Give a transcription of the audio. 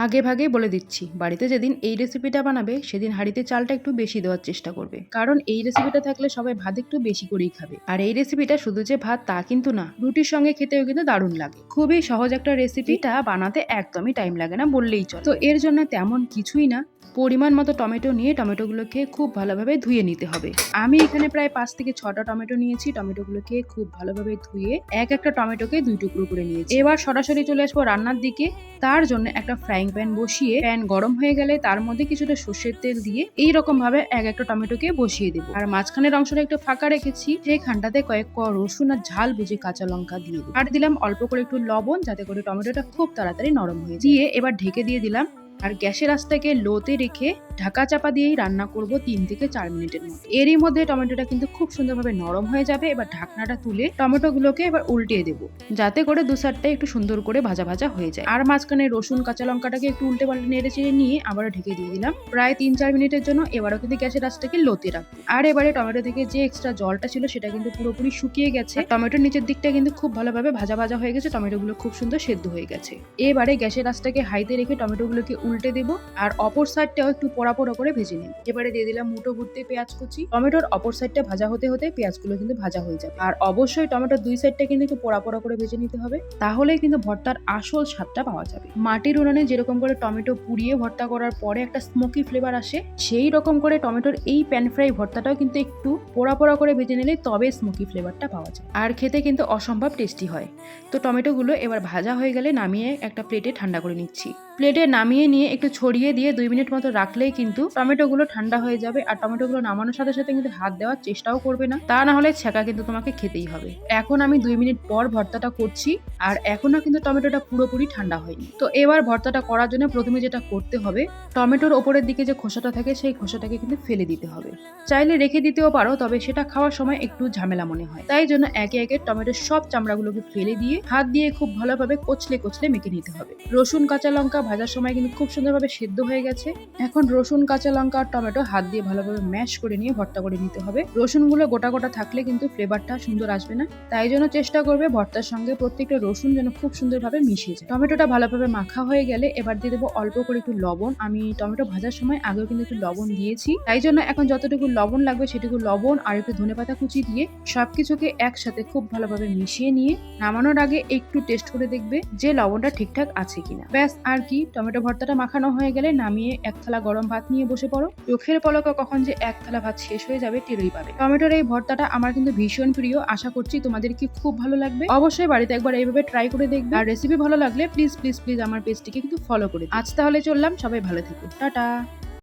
আগে ভাগে বলে দিচ্ছি, বাড়িতে যেদিন এই রেসিপিটা বানাবে সেদিন হাঁড়িতে চালটা একটু বেশি দেওয়ার চেষ্টা করবে, কারণ এই রেসিপিটা থাকলে সবাই ভাত একটু বেশি করেই খাবে। আর এই রেসিপিটা শুধু যে ভাত তা কিন্তু না, রুটির সঙ্গে খেতেও কিন্তু দারুণ লাগে। খুবই সহজ একটা রেসিপি, এটা বানাতে একদমই টাইম লাগে না বললেই চলে। তো এর জন্য তেমন কিছুই না, পরিমাণ মতো টমেটো নিয়ে টমেটোগুলোকে খুব ভালোভাবে ধুয়ে নিতে হবে। আমি এখানে প্রায় 5 থেকে 6টা টমেটো নিয়েছি। টমেটোগুলোকে খুব ভালোভাবে ধুয়ে এক একটা টমেটোকে 2 টুকরো করে নিয়েছি। এবার সরাসরি চলে আসবো রান্নার দিকে। তার জন্য একটা ফ্রাইং প্যান বসিয়ে প্যান গরম হয়ে গেলে তার মধ্যে কিছুটা সর্ষের তেল দিয়ে এইরকম ভাবে এক একটা টমেটোকে বসিয়ে দেবো। আর মাঝখানের অংশটা একটু ফাঁকা রেখেছি, সেখানটাতে কয়েক কোয়া রসুন আর ঝাল বুঝে কাঁচা লঙ্কা দিয়ে দেবো। আর দিলাম অল্প করে একটু লবণ, যাতে করে টমেটোটা খুব তাড়াতাড়ি নরম হয়ে যায়। দিয়ে এবার ঢেকে দিয়ে দিলাম। আর গ্যাসের আঁচটাকে লোতে রেখে ঢাকা চাপা দিয়েই রান্না করব 3 থেকে 4 মিনিটের মতো। এরই মধ্যে টমেটোটা কিন্তু খুব সুন্দরভাবে নরম হয়ে যাবে। এবার ঢাকনাটা তুলে টমেটোগুলোকে এবার উল্টিয়ে দেবো, যাতে করে দু সাইডটা একটু সুন্দর করে ভাজা ভাজা হয়ে যায়। আর মাঝখানে রসুন কাঁচা লঙ্কাটাকে একটু উল্টে পাল্টে নেড়ে চেড়ে নিয়ে আবারও ঢেকে দিয়ে দিলাম প্রায় 3-4 মিনিটের জন্য। এবারও কিন্তু গ্যাসের আঁচটাকে লোতে রাখবো। আর এবারে টমেটো থেকে যে এক্সট্রা জলটা ছিল সেটা কিন্তু পুরোপুরি শুকিয়ে গেছে। টমেটোর নিচের দিকটা কিন্তু খুব ভালোভাবে ভাজা ভাজা হয়ে গেছে, টমেটোগুলো খুব সুন্দর সেদ্ধ হয়ে গেছে। এবারে গ্যাসের আঁচটাকে হাইতে রেখে টমেটোগুলোকে উল্টে দেবো, আর অপর সাইডটাও একটু পোড়া পোড়া করে ভেজে নেব। এবারে দিয়ে দিলাম মুঠো ভর্তি পেঁয়াজ কুচি। টমেটোর অপর সাইডটা ভাজা হতে হতে পেঁয়াজগুলো কিন্তু ভাজা হয়ে যাবে। আর অবশ্যই টমেটোর দুই সাইডটা কিন্তু একটু পোড়া পোড়া করে ভেজে নিতে হবে, তাহলেই কিন্তু ভর্তার আসল স্বাদটা পাওয়া যাবে। মাটির উনুনে যেরকম করে টমেটো পুড়িয়ে ভর্তা করার পরে একটা স্মোকি ফ্লেভার আসে, সেই রকম করে টমেটোর এই প্যান ফ্রাই ভর্তাটাও কিন্তু একটু পোড়া পোড়া করে ভেজে নিলে তবে স্মোকি ফ্লেভারটা পাওয়া যায়, আর খেতে কিন্তু অসম্ভব টেস্টি হয়। তো টমেটোগুলো এবার ভাজা হয়ে গেলে নামিয়ে একটা প্লেটে ঠান্ডা করে নিচ্ছি। প্লেটে নামিয়ে নিয়ে একটু ছড়িয়ে দিয়ে 2 মিনিট মতো রাখলেই কিন্তু টমেটোগুলো ঠান্ডা হয়ে যাবে। আর টমেটোগুলো নামানোর সাথে সাথে কিন্তু হাত দেওয়ার চেষ্টাও করবে না, তা না হলে ছ্যাঁকা কিন্তু তোমাকে খেতেই হবে। এখন আমি 2 মিনিট পর ভর্তাটা করছি, আর এখনো কিন্তু টমেটোটা পুরোপুরি ঠান্ডা হয়নি। তো এবার ভর্তাটা করার জন্য প্রথমে যেটা করতে হবে, টমেটোর ওপরের দিকে যে খোসাটা থাকে সেই খোসাটাকে কিন্তু ফেলে দিতে হবে। চাইলে রেখে দিতেও পারো, তবে সেটা খাওয়ার সময় একটু ঝামেলা মনে হয়। তাই জন্য একে একে টমেটোর সব চামড়াগুলোকে ফেলে দিয়ে হাত দিয়ে খুব ভালোভাবে কচলে কচলে মেখে নিতে হবে। রসুন কাঁচা লঙ্কা ভাজার সময় কিন্তু খুব সুন্দরভাবে সেদ্ধ হয়ে গেছে। এখন রসুন কাঁচা লঙ্কা আর টমেটো হাত দিয়ে ভালোভাবে ম্যাশ করে নিয়ে ভর্তা করে নিতে হবে। রসুনগুলো গোটা গোটা থাকলে কিন্তু ফ্লেভারটা সুন্দর আসবে না, তাই জন্য চেষ্টা করবে ভর্তার সঙ্গে প্রত্যেকটা রসুন যেন খুব সুন্দরভাবে মিশে যায়। টমেটোটা ভালোভাবে মাখা হয়ে গেলে এবার দিয়ে দেবো অল্প করে একটু লবণ। আমি টমেটো ভাজার সময় আগেও কিন্তু একটু লবণ দিয়েছি, তাই জন্য এখন যতটুকু লবণ লাগবে সেটুকু লবণ আর একটু ধনেপাতা কুচি দিয়ে সবকিছুকে একসাথে খুব ভালোভাবে মিশিয়ে নিয়ে নামানোর আগে একটু টেস্ট করে দেখবে যে লবণটা ঠিকঠাক আছে কিনা। ব্যাস, আর কি, টমেটো ভর্তাটা মাখানো হয়ে গেলে নামিয়ে এক থালা গরম ভাত নিয়ে বসে পড়ো। চোখের পলকে কখন যে এক থালা ভাত শেষ হয়ে যাবে টেরই পাবে। টমেটোর এই ভর্তাটা আমার কিন্তু ভীষণ প্রিয়, আশা করছি তোমাদের কি খুব ভালো লাগবে। অবশ্যই বাড়িতে একবার এইভাবে ট্রাই করে দেখবে। আর রেসিপি ভালো লাগলে প্লিজ প্লিজ প্লিজ আমার পেজটিকে কিন্তু ফলো করে দিও। আজ তাহলে চললাম, সবাই ভালো থেকো, টাটা।